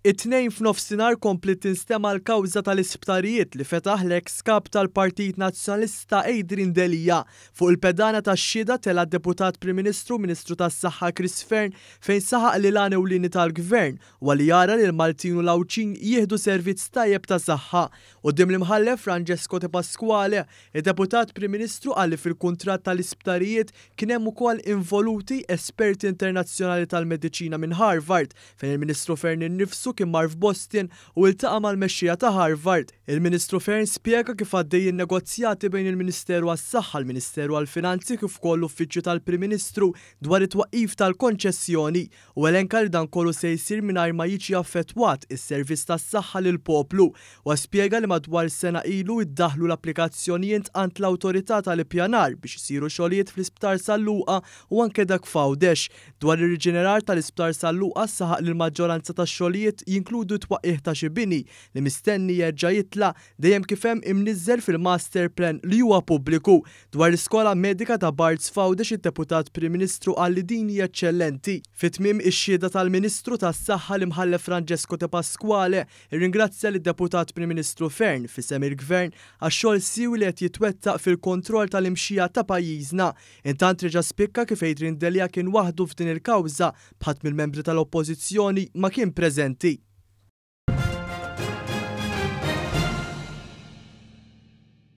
It-tnejn f'nofsinhar komplet tinstema' l-kawża tal-isptarijiet li fetaħ l-eks kap tal-Partit Nazzjonalista Adrian Delija fuq il-pedana tax-xhieda tela d-Deputat Prim Ministru Ministru tas-Saħħa Chris Fearn fejn saħaq li l-għan ewlieni tal-Gvern huwa li jara li l-Maltin u l-Awċin jieħdu servizz tajjeb ta' saħħa. Quddiem l-imħallef Francesco De Pasquale, id-Deputat Prim Ministru qal li fil-kuntratt tal-isptarijiet kien hemm ukoll involuti esperti internazzjonali tal-mediċina minn Harvard fejn il-Ministru Fearn innifsu kien mar f'Boston u iltaqa' mal-mexxija ta' Harvard. Il-Ministru Fearn spjega kif għaddej in-negozjati bejn il-Ministeru għas-Saħħa, il-Ministeru għall-Finanzi kif ukoll l-Uffiċċju tal-Prim Ministru dwar it-twaqqif tal-konċessjoni u elenka li dan kollu se jsir mingħajr ma jiġi affettwat is-servizz tas-saħħa lill-poplu u spjega li madwar sena ilu iddaħħlu l-applikazzjonijiet għand l-Awtorità tal-Ippjanar biex isiru xogħlijiet fl-Isptar Salluqa u anke dak f'Għawdex. Dwar ir-riġenerar tal-Isptar Salluqa saħaq li l-maġġoranza tax-xogħlijiet jinkludu twaqqih ta' xi bini li mistenni jerġa' jitla' dejjem kif hemm imniżżel fil-master plan li huwa pubbliku. Dwar l-Iskola Medika ta' Barts f'Għawdex id-Deputat Prim Ministru qal li din hija eċċellenti. Fit-tmiem ix-xhieda tal-Ministru tas-Saħħa l-imħallef Francesco De Pasquale irringrazzja lid-Deputat Prim Ministru Fearn fisem il-Gvern għax-xogħol siewi li qed jitwettaq fil-kontroll tal-imxija ta' pajjiżna. Intant reġa' spikka kif Adrian Delija kien waħdu f'din il-kawża b'ħadd mill-membri tal-Oppożizzjoni ma kien preżenti.